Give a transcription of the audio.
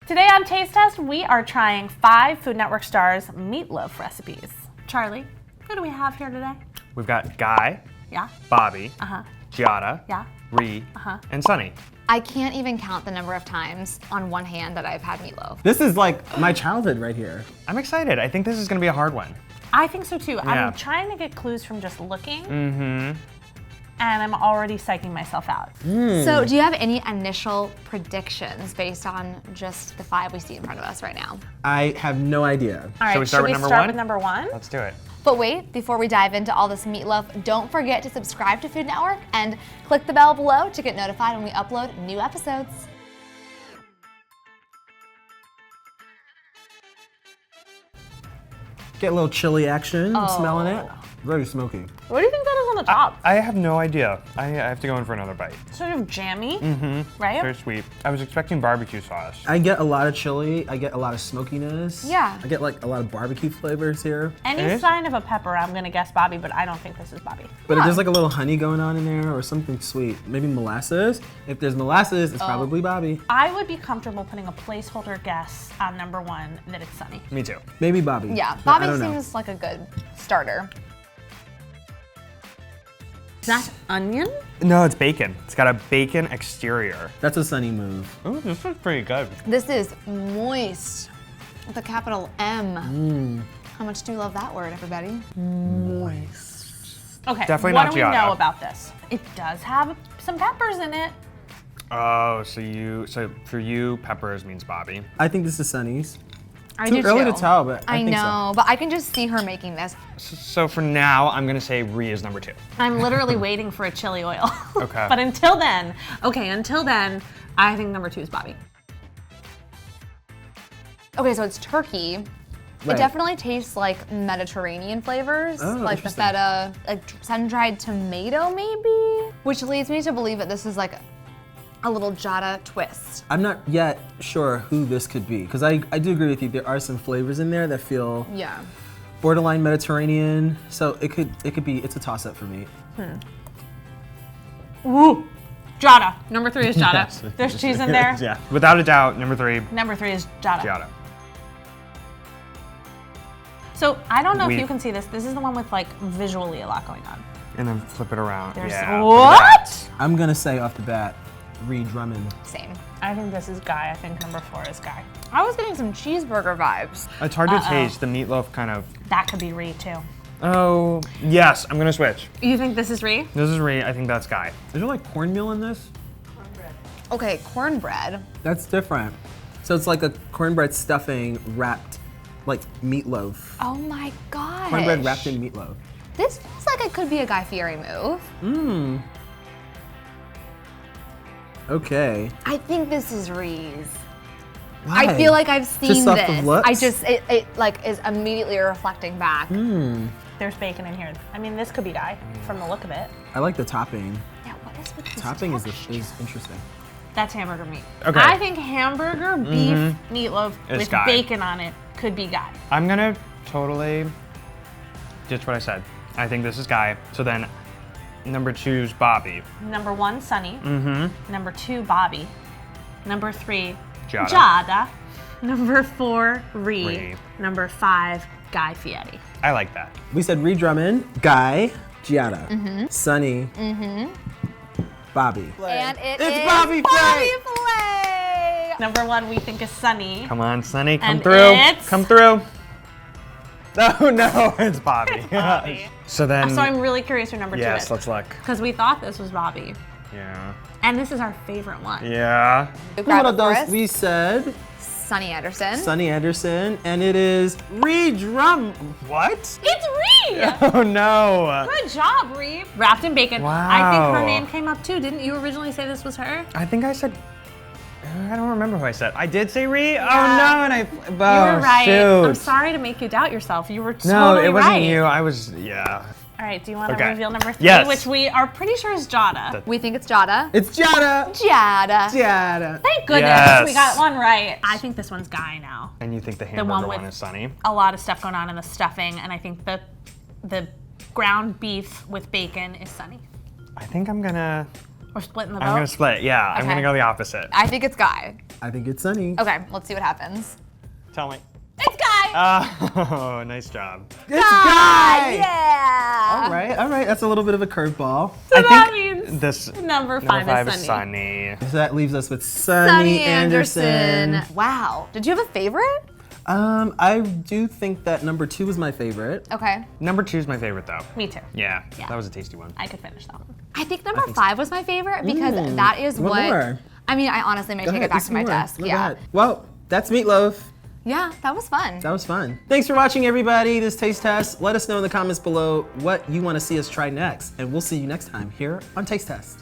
Today on Taste Test, we are trying 5 Food Network stars meatloaf recipes. Charlie, who do we have here today? We've got Guy, Yeah. Bobby, Giada, Yeah. Ree, and Sunny. I can't even count the number of times on one hand that I've had meatloaf. This is like my childhood right here. I'm excited. I think this is gonna be a hard one. I think so too. Yeah. I'm trying to get clues from just looking. And I'm already psyching myself out. So do you have any initial predictions based on just the 5 we see in front of us right now? I have no idea. All right, Shall we start with should number we start one? with number 1? Let's do it. But wait, before we dive into all this meatloaf, don't forget to subscribe to Food Network and click the bell below to get notified when we upload new episodes. Get a little chili action, smelling it. Very smoky. What do you think that is on the top? I have no idea. I have to go in for another bite. Sort of jammy, right? Very sweet. I was expecting barbecue sauce. I get a lot of chili, I get a lot of smokiness. Yeah. I get like a lot of barbecue flavors here. Any sign of a pepper, I'm gonna guess Bobby, but I don't think this is Bobby. But if there's like a little honey going on in there or something sweet, maybe molasses. If there's molasses, it's probably Bobby. I would be comfortable putting a placeholder guess on number 1 that it's Sunny. Me too. Maybe Bobby. Yeah, but I Bobby don't know. seems like a good starter. Is that onion? No, it's bacon. It's got a bacon exterior. That's a Sunny move. Oh, this is pretty good. This is moist with a capital M. How much do you love that word, everybody? Okay, Definitely what not do we Giada. know about this? It does have some peppers in it. Oh, so for you, peppers means Bobby. I think this is Sunny's. I Too do early too. to tell, but I think know, but I can just see her making this. So for now, I'm gonna say Ree is number 2. I'm literally waiting for a chili oil. Okay. But until then, I think number 2 is Bobby. Okay, so it's turkey. Right. It definitely tastes like Mediterranean flavors, Oh, like the interesting. feta, like sun-dried tomato maybe? Which leads me to believe that this is like a little Giada twist. I'm not yet sure who this could be, because I do agree with you. There are some flavors in there that feel Yeah. borderline Mediterranean, so it could be. It's a toss-up for me. Ooh, Giada. Number 3 is Giada. Yes. There's cheese in there. Yeah, without a doubt, number 3, Number 3 is Giada. Giada. So I don't know We- if you can see this. This is the one with like visually a lot going on. And then flip it around. There's Yeah. what? I'm gonna say off the bat, Ree Drummond. Same. I think this is Guy. I think number 4 is Guy. I was getting some cheeseburger vibes. It's hard to taste. The meatloaf kind of. That could be Ree too. Oh, yes. I'm gonna switch. You think this is Ree? This is Ree. I think that's Guy. Is there like cornmeal in this? Okay, cornbread. That's different. So it's like a cornbread stuffing wrapped like meatloaf. Oh my gosh. Cornbread wrapped in meatloaf. This feels like it could be a Guy Fieri move. Okay. I think this is Ree's. Why? I feel like I've seen Just off this. of looks? I just, it like is immediately reflecting back. There's bacon in here. I mean, this could be Guy from the look of it. I like the topping. Yeah, what is with this Topping is texture? interesting. That's hamburger meat. Okay. I think hamburger beef meatloaf It's with Guy. bacon on it could be Guy. I'm gonna totally ditch what I said. I think this is Guy. So then, number 2 is Bobby. Number 1, Sunny. Number 2, Bobby. Number 3, Giada. Giada. Number 4, Ree. Ree. Number 5, Guy Fieri. I like that. We said Ree Drummond, Guy, Giada, Sunny, Bobby. And It's is Bobby Flay! Flay! Number 1 we think is Sunny. Come on, Sunny, come And through. it's- Come through. Oh no, it's Bobby. Bobby. So then, So I'm really curious who number 2 yes, is. let's look. Because we thought this was Bobby. Yeah. And this is our favorite one. Yeah. Grab What it for else? us. We said Sunny Anderson. Sunny Anderson, and it is Ree Drum. What? It's Ree! Oh no. Good job, Ree. Wrapped in bacon. I think her Wow. name came up too. Didn't you originally say this was her? I think I said. I don't remember who I said. I did say Ree. Oh no, and I. Oh, You were right. Shoot. I'm sorry to make you doubt yourself. You were No, totally it wasn't right. you. I was. Yeah. All right, do you want to Okay. reveal number 3, Yes. which we are pretty sure is Giada? We think it's Giada. It's Giada. Giada. Giada. Thank goodness Yes. we got one right. I think this one's Guy now. And you think the hamburger one one, with- is Sunny? A lot of stuff going on in the stuffing, and I think the ground beef with bacon is Sunny. I think I'm gonna. We're splitting the vote. I'm gonna split. Yeah, I'm Okay. gonna go the opposite. I think it's Guy. I think it's Sunny. Okay, let's see what happens. Tell me. It's Guy! Oh, nice job. It's Guy! Yeah! All right. That's a little bit of a curveball. So that think means this number five is Sunny. So that leaves us with Sunny Anderson. Wow. Did you have a favorite? I do think that number 2 was my favorite. Okay. Number 2 is my favorite though. Me too. Yeah, Yeah. that was a tasty one. I could finish that one. I think number 5 was my favorite because that is One what. more. I mean, I honestly may Go take ahead, it back do to my some more. desk. Go Yeah. ahead. Well, that's Meatloaf. Yeah, that was fun. That was fun. Thanks for watching, everybody, this taste test. Let us know in the comments below what you want to see us try next, and we'll see you next time here on Taste Test.